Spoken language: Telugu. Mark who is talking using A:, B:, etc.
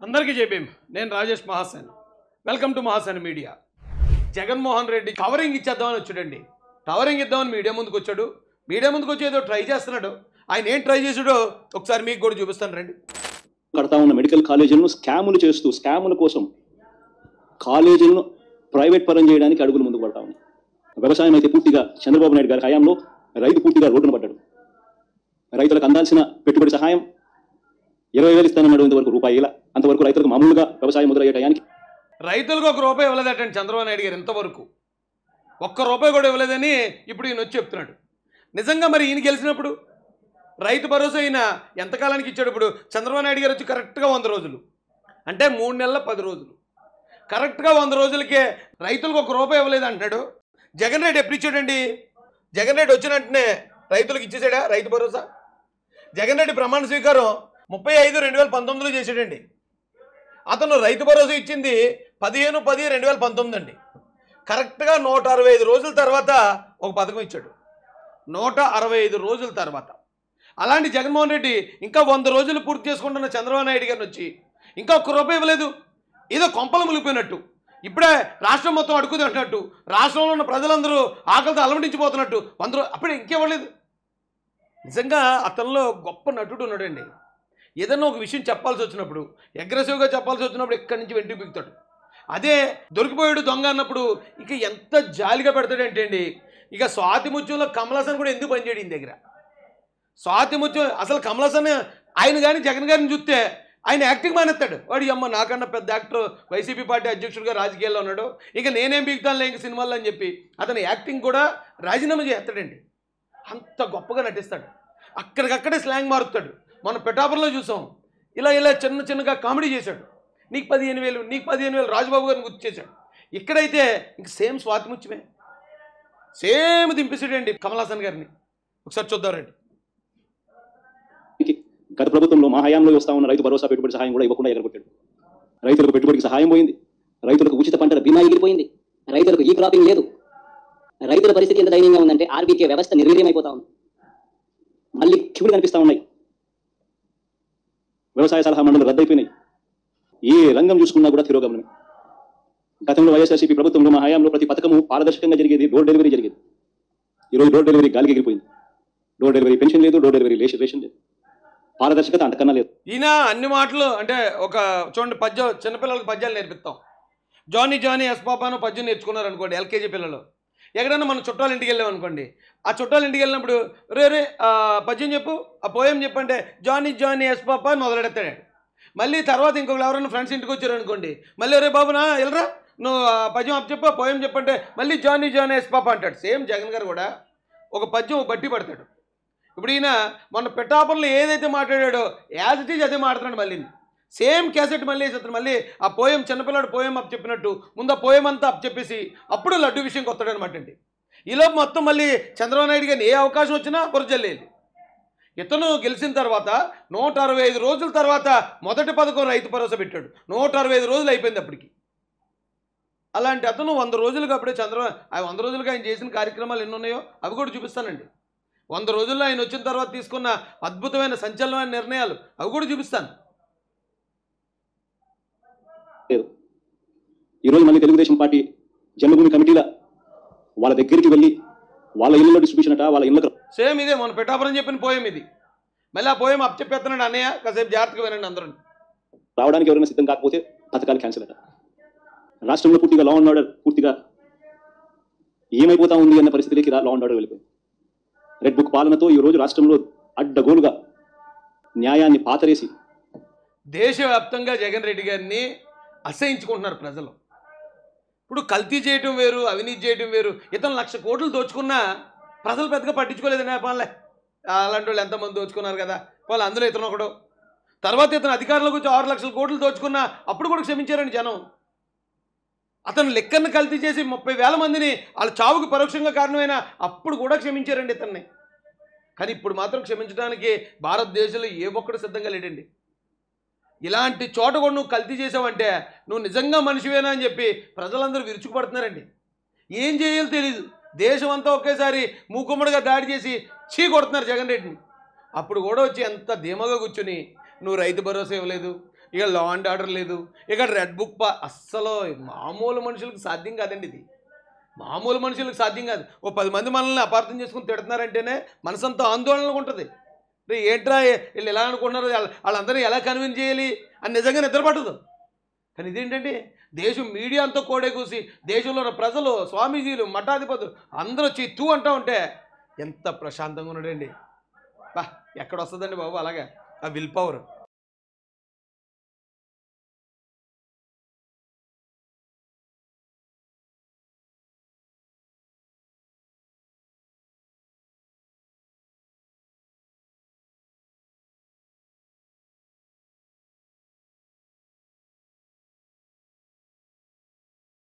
A: అందరికీ జైభీమ్. నేను Rajesh Mahasen. Welcome to Mahasen media. Jaganmohan Reddy covering ఇచ్చేద్దామని వచ్చాడండి. కవరింగ్ ఇద్దామని మీడియా ముందుకు వచ్చాడు. మీడియా ముందుకు వచ్చి ఏదో ట్రై చేస్తున్నాడు. ఆయన ఏం ట్రై చేసాడో ఒకసారి మీకు కూడా చూపిస్తాను రండి.
B: కడతా ఉన్న మెడికల్ కాలేజీలను స్కాములు చేస్తూ స్కాముల కోసం కాలేజీలను ప్రైవేట్ పరం చేయడానికి అడుగులు ముందుకు పడతా ఉన్నాయి. వ్యవసాయం అయితే పూర్తిగా చంద్రబాబు నాయుడు గారి హయాంలో రైతు పూర్తిగా రోడ్డున పడ్డాడు. రైతులకు అందాల్సిన పెట్టుబడి సహాయం 20,000 ఇస్తానన్నాడు. ఇంతవరకు రూపాయి ఇలా. అంతవరకు రైతులకు మామూలుగా వ్యవసాయం మొదలయ్యే టయానికి
A: రైతులకు ₹1 ఇవ్వలేదటండి చంద్రబాబు నాయుడు గారు. ఇంతవరకు ₹1 కూడా ఇవ్వలేదని ఇప్పుడు ఈయన వచ్చి చెప్తున్నాడు. నిజంగా మరి ఈయన గెలిచినప్పుడు రైతు భరోసా ఈయన ఎంతకాలానికి ఇచ్చాడు? ఇప్పుడు చంద్రబాబు నాయుడు గారు వచ్చి కరెక్ట్గా 100 రోజులు, అంటే 3 నెలల 10 రోజులు, కరెక్ట్గా 100 రోజులకే రైతులకు ₹1 ఇవ్వలేదు అంటున్నాడు. జగన్ రెడ్డి ఎప్పుడు ఇచ్చాడండి? జగన్ రెడ్డి వచ్చిన వెంటనే రైతులకు ఇచ్చేసాడా రైతు భరోసా? జగన్ రెడ్డి ప్రమాణ స్వీకారం 35/2019లో చేసాడండి. అతను రైతు భరోసా ఇచ్చింది 15/10/2019 అండి. కరెక్ట్గా 165 రోజుల తర్వాత ఒక పథకం ఇచ్చాడు. 165 రోజుల తర్వాత. అలాంటి జగన్మోహన్ రెడ్డి ఇంకా 100 రోజులు పూర్తి చేసుకుంటున్న చంద్రబాబు నాయుడు గారిని వచ్చి ఇంకా ₹1 ఇవ్వలేదు. ఏదో కొంపలు ములిపోయినట్టు, ఇప్పుడే రాష్ట్రం మొత్తం అడుగుతున్నట్టు, రాష్ట్రంలో ఉన్న ప్రజలందరూ ఆకలితో అలమటించిపోతున్నట్టు 100 రోజులు అప్పుడే ఇంకేవ్వలేదు. నిజంగా అతనిలో గొప్ప నటుడు ఉన్నాడండి. ఏదన్నా ఒక విషయం చెప్పాల్సి వచ్చినప్పుడు, అగ్రెసివ్గా చెప్పాల్సి వచ్చినప్పుడు ఇక్కడి నుంచి వెంటనే బిగుతాడు. అదే దొరికిపోయాడు దొంగ అన్నప్పుడు ఇక ఎంత జాలిగా పెడతాడంటే అండి, ఇక స్వాతి ముత్యంలో కమల్ హాసన్ కూడా ఎందుకు పనిచేయడు ఈయన దగ్గర? స్వాతి ముత్యం అసలు కమల్ హాసన్ ఆయన కానీ జగన్ గారిని చూస్తే ఆయన యాక్టింగ్ మానేస్తాడు. వాడు అమ్మ నాకన్నా పెద్ద యాక్టర్, వైసీపీ పార్టీ అధ్యక్షుడిగా రాజకీయాల్లో ఉన్నాడు, ఇక నేనేం బిగుతానులే ఇంక సినిమాల్లో అని చెప్పి అతని యాక్టింగ్ కూడా రాజీనామా చేస్తాడండి. అంత గొప్పగా నటిస్తాడు. అక్కడికక్కడే స్లాంగ్ మారుతాడు. మనం పిఠాపురంలో చూసాం. ఇలా చిన్నగా కామెడీ చేశాడు. నీకు 15,000 రాజబాబు గారిని గుర్తు చేశాడు. ఇక్కడైతే ఇంక సేమ్ స్వాతి ముత్యమే, సేమ్ దింపేసాడండి కమల్ హాసన్ గారిని. ఒకసారి చూద్దారండి.
B: గత ప్రభుత్వంలో మా హయాంలో వస్తా ఉన్న రైతు భరోసా పెట్టుబడి సహాయం కూడా ఇవ్వకుండా ఎగరగొట్టాడు. రైతులకు పెట్టుబడికి సహాయం పోయింది. రైతులకు ఉచిత పంటల బీమా ఎగిరిపోయింది. రైతులకు ఈ క్రాపింగ్ లేదు. రైతుల పరిస్థితి ఎంత దయనీయంగా ఉందంటే ఆర్బీకే వ్యవస్థ నిర్వీర్యమైపోతా ఉంది. మళ్ళీ క్యూలు కనిపిస్తూ ఉన్నాయి. వ్యవసాయ సలహా మండలి రద్దయిపోయినాయి. ఏ రంగం చూసుకున్నా కూడా తిరోగమనమే. గతంలో వైఎస్ఆర్సీపీ ప్రభుత్వంలో మా హయాంలో ప్రతి పథకము పారదర్శకంగా జరిగేది. డోర్ డెలివరీ జరిగేది. ఈరోజు డోర్ డెలివరీ గాలికి ఎగిరిపోయింది. డోర్ డెలివరీ పెన్షన్ లేదు, డోర్ డెలివరీ రేషన్ లేదు, పారదర్శకత అంతకన్నా లేదు.
A: ఈయన అన్ని మాటలు అంటే ఒక చూడండి, పద్యం చిన్నపిల్లలకు పద్యాలు నేర్పిస్తాం. జానీ ఎస్ పాపాను పద్యం నేర్చుకున్నారు అనుకోండి ఎల్కేజీ పిల్లలు. ఎక్కడైనా మన చుట్టాల ఇంటికి వెళ్ళాం అనుకోండి, ఆ చుట్టాల ఇంటికి వెళ్ళినప్పుడు రే పద్యం చెప్పు, ఆ పోయం చెప్పంటే జానీ ఎస్ పాప అని మొదలెడతాడు. మళ్ళీ తర్వాత ఇంకొకరు ఎవరైనా ఫ్రెండ్స్ ఇంటికి వచ్చారు అనుకోండి, మళ్ళీ రే బాబునా వెళ్ళరా నువ్వు పద్యం అప్పు చెప్పు, పోయం చెప్పంటే మళ్ళీ జానీ ఎస్ పాప అంటాడు. సేమ్ జగన్ గారు కూడా ఒక పద్యం బట్టి పడతాడు. ఇప్పుడు ఈయన మొన్న పిఠాపురంలో ఏదైతే మాట్లాడాడో యాజ్ ఇట్ ఈజ్ అదే మాట్లాడుతున్నాడు. మళ్ళీ సేమ్ క్యాసెట్ మళ్ళీ వేసేస్తాడు. మళ్ళీ ఆ పోయం చిన్నపిల్లాడు పోయం అప్పు చెప్పినట్టు ముందు ఆ పోయం అంతా అప్పు చెప్పేసి అప్పుడు లడ్డు విషయంకి వస్తాడు అనమాట అండి. ఈలోపు మొత్తం మళ్ళీ చంద్రబాబు నాయుడు గారిని ఏ అవకాశం వచ్చినా బురజల్లేదు. ఇతను గెలిచిన తర్వాత 165 రోజుల తర్వాత మొదటి పథకం రైతు భరోసా పెట్టాడు. 165 రోజులు అయిపోయింది అప్పటికి. అలాంటి అతను 100 రోజులుగా అప్పుడే ఆ 100 రోజులుగా ఆయన చేసిన కార్యక్రమాలు ఎన్ని ఉన్నాయో అవి కూడా చూపిస్తానండి. 100 రోజుల్లో ఆయన వచ్చిన తర్వాత తీసుకున్న అద్భుతమైన సంచలనమైన నిర్ణయాలు అవి కూడా చూపిస్తాను.
B: ఈరోజు మళ్ళీ తెలుగుదేశం పార్టీ జన్మభూమి కమిటీల వాళ్ళ దగ్గరికి వెళ్ళి వాళ్ళ ఇళ్ళలో డిస్ట్రిబ్యూషన్ అట, వాళ్ళ ఇళ్ళకి
A: సేమ్ ఇదే మన పిఠాపురం చెప్పిన పోయం ఇది. మళ్ళీ ఆ పోయం అప్పు చెప్పేస్తున్నాడు. అన్నయ్య కాసేపు జాగ్రత్తగా వినండి అందరూ.
B: రావడానికి ఎవరైనా సిద్ధం కాకపోతే పథకాలు క్యాన్సిల్ అట. రాష్ట్రంలో పూర్తిగా లా అండ్ ఆర్డర్ పూర్తిగా ఏమైపోతా ఉంది అన్న పరిస్థితికి లా అండ్ ఆర్డర్ వెళ్ళిపోయింది. రెడ్ బుక్ పాలనతో ఈరోజు రాష్ట్రంలో అడ్డగోలుగా న్యాయాన్ని పాతరేసి
A: దేశవ్యాప్తంగా జగన్ రెడ్డి గారిని అసహించుకుంటున్నారు ప్రజలు. ఇప్పుడు కల్తీ చేయటం వేరు, అవినీతి చేయటం వేరు. ఇతను 1,00,000 కోట్లు దోచుకున్నా ప్రజలు పెద్దగా పట్టించుకోలేదు. నేపాలే అలాంటి వాళ్ళు ఎంతమంది దోచుకున్నారు కదా, వాళ్ళు అందులో ఇతను ఒకడు. తర్వాత ఇతను అధికారంలోకి వచ్చి 6 లక్షల కోట్లు దోచుకున్నా అప్పుడు కూడా క్షమించారండి జనం. అతను లెక్కను కల్తీ చేసి 30,000 మందిని వాళ్ళ చావుకు పరోక్షంగా కారణమైన అప్పుడు కూడా క్షమించారండి ఇతన్ని. కానీ ఇప్పుడు మాత్రం క్షమించడానికి భారతదేశంలో ఏ ఒక్కడు సిద్ధంగా లేడండి. ఇలాంటి చోట కూడా నువ్వు కల్తీ చేసావంటే నువ్వు నిజంగా మనిషివేనా అని చెప్పి ప్రజలందరూ విరుచుకుపడుతున్నారండి. ఏం చేయాలో తెలీదు. దేశం అంతా ఒకేసారి మూకుమ్మడిగా దాడి చేసి చీ కొడుతున్నారు జగన్ రెడ్డిని. అప్పుడు కూడా వచ్చి ఎంత ధీమాగా కూర్చుని నువ్వు రైతు భరోసా ఇవ్వలేదు, ఇక లా అండ్ ఆర్డర్ లేదు, ఇక రెడ్ బుక్ అస్సలు మామూలు మనుషులకు సాధ్యం కాదండి ఇది. మామూలు మనుషులకు సాధ్యం కాదు. ఓ 10 మంది మనల్ని అపార్థం చేసుకుని తిడుతున్నారంటేనే మనసంతా ఆందోళనగా ఉంటుంది. ఏంట్రా వీళ్ళు ఎలా అనుకుంటున్నారు, వాళ్ళందరినీ ఎలా కన్విన్స్ చేయాలి అని నిజంగా నిద్రపట్టదు. కానీ ఇదేంటంటే దేశం మీడియా అంతా కోడే కూసి దేశంలో ఉన్న ప్రజలు, స్వామీజీలు, మఠాధిపతులు అందరూ వచ్చి తూ అంటూ ఉంటే ఎంత ప్రశాంతంగా ఉన్నాడండి. బా ఎక్కడ వస్తుందండి బాబు అలాగా ఆ విల్ పవర్.